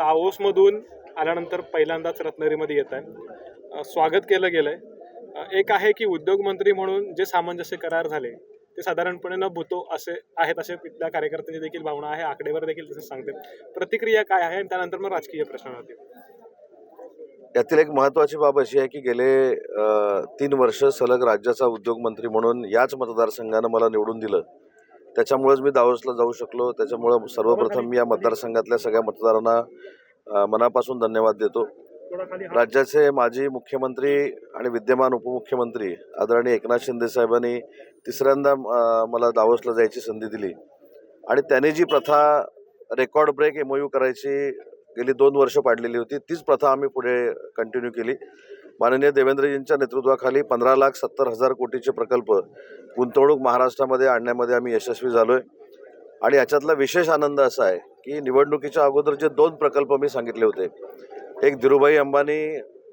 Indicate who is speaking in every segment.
Speaker 1: दावोसमधून आल्यानंतर पहिल्यांदाच रत्नागिरीमध्ये येत आहे. स्वागत केलं गेलंय. एक आहे की उद्योगमंत्री म्हणून जे सामंजस्य करार झाले ते साधारणपणे न भूतो असे आहेत, असे तिथल्या कार्यकर्त्यांची देखील भावना आहे. आकडेवारी देखील तसं सांगते. प्रतिक्रिया काय आहे आणि त्यानंतर मग राजकीय प्रश्न होते.
Speaker 2: यातील एक महत्त्वाची बाब अशी आहे की गेले 3 वर्ष सलग राज्याचा उद्योगमंत्री म्हणून याच मतदारसंघानं मला निवडून दिलं. त्याच्यामुळेच मी दावोसला जाऊ शकलो. त्याच्यामुळं सर्वप्रथम मी या मतदारसंघातल्या सगळ्या मतदारांना मनापासून धन्यवाद देतो. राज्याचे माजी मुख्यमंत्री आणि विद्यमान उपमुख्यमंत्री आदरणीय एकनाथ शिंदे साहेबांनी तिसऱ्यांदा मला दावोसला जायची संधी दिली आणि त्यांनी जी प्रथा रेकॉर्ड ब्रेक MOU करायची गेली 2 वर्ष पाडलेली होती, तीच प्रथा आम्ही पुढे कंटिन्यू केली. माननीय देवेंद्रजींच्या नेतृत्वाखाली 15,70,000 कोटीचे प्रकल्प गुंतवणूक महाराष्ट्रामध्ये आणण्यामध्ये आम्ही यशस्वी झालोय. आणि याच्यातला विशेष आनंद असा आहे की निवडणुकीच्या अगोदर जे 2 प्रकल्प मी सांगितले होते, एक धीरूभाई अंबानी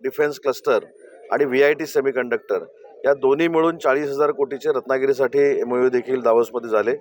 Speaker 2: डिफेन्स क्लस्टर आणि VIT सेमीकंडक्टर, या दोन्ही मिळून 40,000 कोटीचे रत्नागिरीसाठी MOU देखील दावोसमध्ये झाले.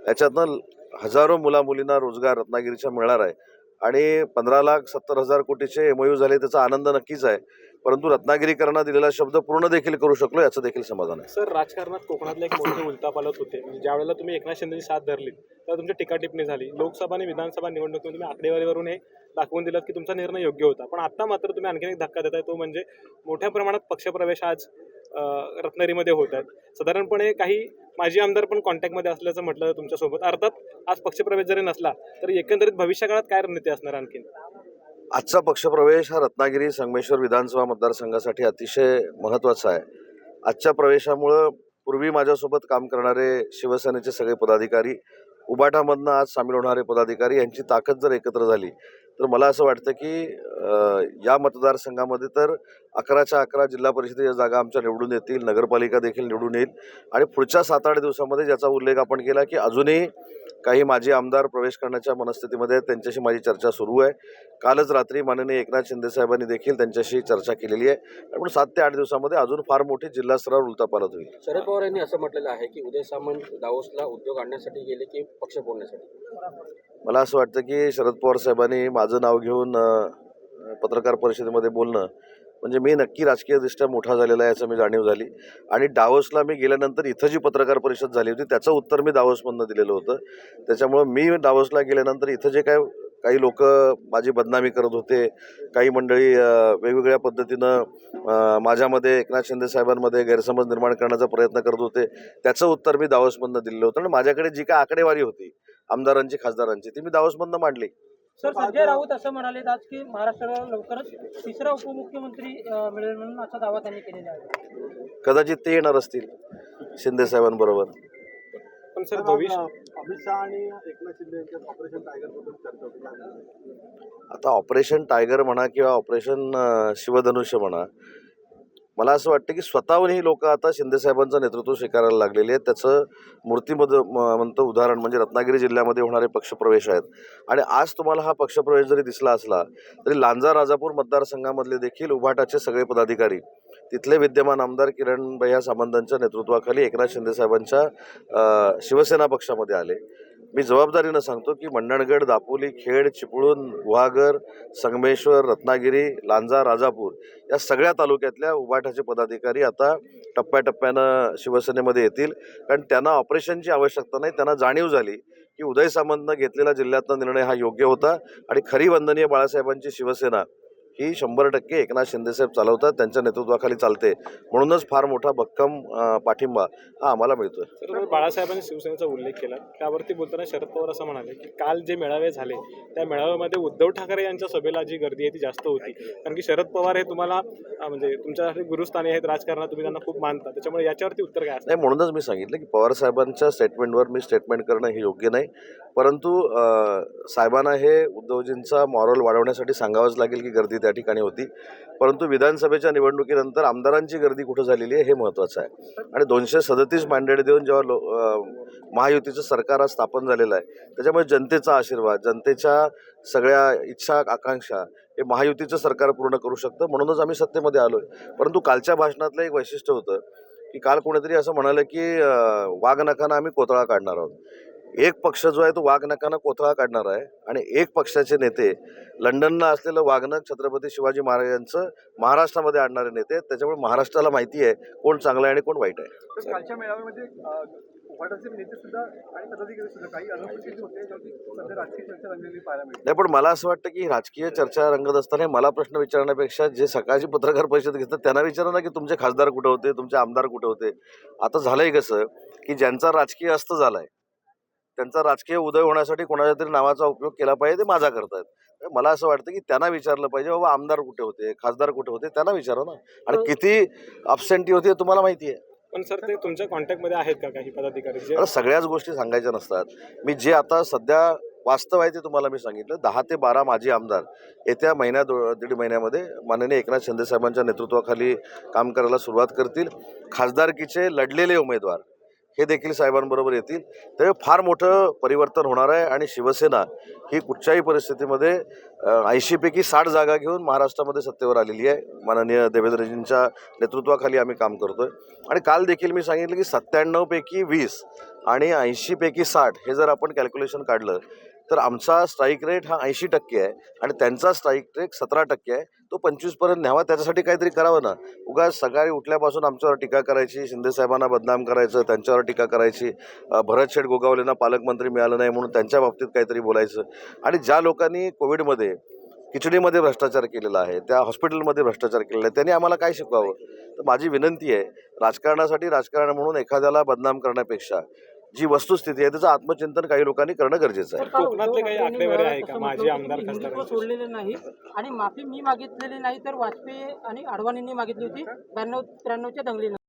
Speaker 2: याच्यातनं हजारो मुलामुलींना रोजगार रत्नागिरीच्या मिळणार आहे आणि 15,70,000 कोटीचे MOU झाले, त्याचा आनंद नक्कीच आहे. परंतु रत्नागिरीकरांना दिलेला शब्द पूर्ण देखील करू शकलो, याचं देखील समाधान आहे.
Speaker 1: सर, राजकारणात कोकणातले एक मोठे उलथापालथ होते. म्हणजे ज्या वेळेला तुम्ही एकनाथ शिंदेची साथ धरली तेव्हा तुमची टीका टिप्पणी झाली. लोकसभा आणि विधानसभा निवडणुकीमध्ये तुम्ही आकडेवारीवरून हे दाखवून दिलं की तुमचा निर्णय योग्य होता. पण आता मात्र तुम्ही आणखीन एक धक्का देताय, तो म्हणजे मोठ्या प्रमाणात पक्षप्रवेश आज रत्नागिरीमध्ये होत आहेत. साधारणपणे काही माजी आमदार पण कॉन्टॅक्टमध्ये असल्याचं म्हटलं जातं तुमच्यासोबत. अर्थात आज पक्षप्रवेश जरी नसला तरी एकंदरीत भविष्यकाळात काय रणनीती असणार आणखीन?
Speaker 2: आजचा पक्षप्रवेश हा रत्नागिरी संगमेश्वर विधानसभा मतदारसंघासाठी अतिशय महत्त्वाचा आहे. आजच्या प्रवेशामुळं पूर्वी माझ्यासोबत काम करणारे शिवसेनेचे सगळे पदाधिकारी, उबाटामधनं आज सामील होणारे पदाधिकारी यांची ताकद जर एकत्र झाली तर मला असं वाटतं की या मतदारसंघामध्ये तर 11च्या 11 जिल्हा परिषदेच्या जागा आमच्या निवडून येतील, नगरपालिका देखील निवडून येईल. आणि पुढच्या 7-8 दिवसामध्ये ज्याचा उल्लेख आपण केला की अजूनही काही माजी आमदार प्रवेश करण्याच्या मनस्थितीमध्ये आहेत, त्यांच्याशी माझी चर्चा सुरू आहे. कालच रात्री माननीय एकनाथ शिंदे साहेबांनी देखील त्यांच्याशी चर्चा केलेली आहे. त्यामुळे 7 ते 8 दिवसामध्ये अजून फार मोठी जिल्हा स्तरावर उलथापालथ होईल.
Speaker 3: शरद पवार यांनी असं म्हटलेलं आहे की उदय सामंत दावोसला उद्योग आणण्यासाठी गेले की पक्ष फोडण्यासाठी?
Speaker 2: मला असं वाटतं की शरद पवार साहेबांनी माझं नाव घेऊन पत्रकार परिषदेमध्ये बोलणं म्हणजे मी नक्की राजकीयदृष्ट्या मोठा झालेला आहे याचं मी जाणीव झाली. आणि दावोसला मी गेल्यानंतर इथं जी पत्रकार परिषद झाली होती त्याचं उत्तर मी दावोसमधनं दिलेलं होतं. त्याच्यामुळं मी दावोसला गेल्यानंतर इथं जे काही लोक माझी बदनामी करत होते, काही मंडळी वेगवेगळ्या पद्धतीनं माझ्यामध्ये एकनाथ शिंदे साहेबांमध्ये गैरसमज निर्माण करण्याचा प्रयत्न करत होते, त्याचं उत्तर मी दावोसमधनं दिलेलं होतं. आणि माझ्याकडे जी काय आकडेवारी होती आमदारांची, खासदारांची, ती मी दावोसमधनं मांडली.
Speaker 4: सर, संजय राऊत असं म्हणाले आज की महाराष्ट्राला लवकरच तिसरा उपमुख्यमंत्री मिळेल म्हणून असा दावा त्यांनी केलेला आहे.
Speaker 2: कदाचित ते येणार असतील शिंदे साहेबांबरोबर.
Speaker 1: पण सर, भविष्य
Speaker 5: अमित शहा आणि एकनाथ शिंदे यांच्यात ऑपरेशन टायगर बद्दल चर्चा होती.
Speaker 2: आता ऑपरेशन टायगर म्हणा किंवा ऑपरेशन शिवधनुष्य म्हणा, मला असं वाटतं की स्वतःहून ही लोक आता शिंदेसाहेबांचं नेतृत्व स्वीकारायला लागलेली आहेत. त्याचं मूर्तिमंत उदाहरण म्हणजे रत्नागिरी जिल्ह्यामध्ये होणारे पक्षप्रवेश आहेत. आणि आज तुम्हाला हा पक्षप्रवेश जरी दिसला असला तरी लांजा राजापूर मतदारसंघामधले देखील उभाटाचे सगळे पदाधिकारी तिथले विद्यमान आमदार किरण भैया सामंतांच्या नेतृत्वाखाली एकनाथ शिंदे साहेबांच्या शिवसेना पक्षामध्ये आले. मी जबाबदारीनं सांगतो की मंडणगड, दापोली, खेड, चिपळूण, गुहागर, संगमेश्वर, रत्नागिरी, लांजा, राजापूर या सगळ्या तालुक्यातल्या उभाटाचे पदाधिकारी आता टप्प्याटप्प्यानं शिवसेनेमध्ये येतील. कारण त्यांना ऑपरेशनची आवश्यकता नाही. त्यांना जाणीव झाली की उदय सामंतनं घेतलेला जिल्ह्यातला निर्णय हा योग्य होता आणि खरी वंदनीय बाळासाहेबांची शिवसेना ही 100% एकनाथ शिंदेसाहेब चालवतात, त्यांच्या नेतृत्वाखाली चालते. म्हणूनच फार मोठा भक्कम पाठिंबा हा आम्हाला मिळतोय.
Speaker 1: तर बाळासाहेबांनी शिवसेनेचा उल्लेख केला, त्यावरती बोलताना शरद पवार असं म्हणाले की काल जे मेळावे झाले त्या मेळाव्यामध्ये उद्धव ठाकरे यांच्या सभेला जी गर्दी आहे ती जास्त होती. कारण की शरद पवार हे तुम्हाला म्हणजे तुमच्यासाठी गुरुस्थानी आहेत राजकारणात, तुम्ही त्यांना खूप मानता. त्याच्यामुळे याच्यावरती उत्तर काय असतं?
Speaker 2: नाही, म्हणूनच मी सांगितलं की पवार साहेबांच्या स्टेटमेंटवर मी स्टेटमेंट करणं हे योग्य नाही. परंतु साहेबांना हे उद्धवजींचा मॉरल वाढवण्यासाठी सांगावंच लागेल की गर्दी त्या ठिकाणी होती. परंतु विधानसभेच्या निवडणुकीनंतर आमदारांची गर्दी कुठं झालेली आहे हे महत्त्वाचं आहे. आणि 237 मॅन्डेट देऊन जेव्हा महायुतीचं सरकार आज स्थापन झालेलं आहे, त्याच्यामुळे जनतेचा आशीर्वाद, जनतेच्या सगळ्या इच्छा आकांक्षा हे महायुतीचं सरकार पूर्ण करू शकतं. म्हणूनच आम्ही सत्तेमध्ये आलो आहे. परंतु कालच्या भाषणातलं एक वैशिष्ट्य होतं की काल कोणीतरी असं म्हणालं की वाघ नखानं आम्ही कोतळा काढणार आहोत. एक पक्ष जो आहे तो वाघनखानं कोथळा काढणार आहे आणि एक पक्षाचे नेते लंडनला असलेलं वाघनख छत्रपती शिवाजी महाराजांचं महाराष्ट्रामध्ये आणणारे नेते आहेत. त्याच्यामुळे महाराष्ट्राला माहिती आहे कोण चांगलं आहे आणि कोण वाईट आहे.
Speaker 5: तर कालच्या मेळाव्यामध्ये उभाटाचे नेते सुद्धा आणि पदाधिकारी सुद्धा काही अनुपस्थित होते ज्याची सध्या राजकीय चर्चा रंगलेली पाहायला मिळते.
Speaker 2: नाही, पण मला असं वाटतं की राजकीय चर्चा रंगत असताना मला प्रश्न विचारण्यापेक्षा जे सकाळची पत्रकार परिषद घेतात त्यांना विचारा ना की तुमचे खासदार कुठे होते, तुमचे आमदार कुठे होते. आता झालंय कसं की ज्यांचा राजकीय अस्त झालाय त्यांचा राजकीय उदय होण्यासाठी कोणाच्या तरी नावाचा उपयोग केला पाहिजे, ते माझा करतायत. मला असं वाटतं की त्यांना विचारलं पाहिजे, बाबा आमदार कुठे होते, खासदार कुठे होते, त्यांना विचारा ना. आणि किती अबसेंटी होती हे तुम्हाला माहिती आहे.
Speaker 1: पण सर ते तुमच्या कॉन्टॅक्टमध्ये आहेत का काही पदाधिकारी जे
Speaker 2: आता सगळ्याच गोष्टी सांगायच्या नसतात. मी जे आता सध्या वास्तव आहे ते तुम्हाला मी सांगितलं. 10 ते 12 माजी आमदार येत्या दीड महिन्यामध्ये माननीय एकनाथ शिंदे साहेबांच्या नेतृत्वाखाली काम करायला सुरुवात करतील. खासदारकीचे लढलेले उमेदवार हे देखील साहेबांबरोबर येतील. त्यामुळे फार मोठं परिवर्तन होणार आहे आणि शिवसेना ही कुठच्याही परिस्थितीमध्ये 80पैकी 60 जागा घेऊन महाराष्ट्रामध्ये सत्तेवर आलेली आहे. माननीय देवेंद्रजींच्या नेतृत्वाखाली आम्ही काम करतोय. आणि काल देखील मी सांगितलं की 97पैकी 20 आणि 80पैकी 60 हे जर आपण कॅल्क्युलेशन काढलं तर आमचा स्ट्राईक रेट हा 80% आहे आणि त्यांचा स्ट्राईक रेट 17% आहे. तो 25पर्यंत न्यावा, त्याच्यासाठी काहीतरी करावं ना. उगाच सकाळी उठल्यापासून आमच्यावर टीका करायची, शिंदेसाहेबांना बदनाम करायचं, त्यांच्यावर टीका करायची, भरत शेठ गोगावलेंना पालकमंत्री मिळालं नाही म्हणून त्यांच्या बाबतीत काहीतरी बोलायचं. आणि ज्या लोकांनी कोविडमध्ये खिचडीमध्ये भ्रष्टाचार केलेला आहे, त्या हॉस्पिटलमध्ये भ्रष्टाचार केलेला आहे, त्यांनी आम्हाला काय शिकवावं. तर माझी विनंती आहे, राजकारणासाठी राजकारण म्हणून एखाद्याला बदनाम करण्यापेक्षा जी वस्तुस्थिती आहे त्याचं आत्मचिंतन काही लोकांनी करणं गरजेचं आहे.
Speaker 1: कोकणातले काही आकडेवारी आहे का माजी आमदार
Speaker 4: हिंदुत्व
Speaker 1: खासदार
Speaker 4: सोडलेले नाही आणि माफी मी मागितलेली नाही तर वाजपेयी आणि अडवाणींनी मागितली होती 92-93च्या दंगलीनंतर.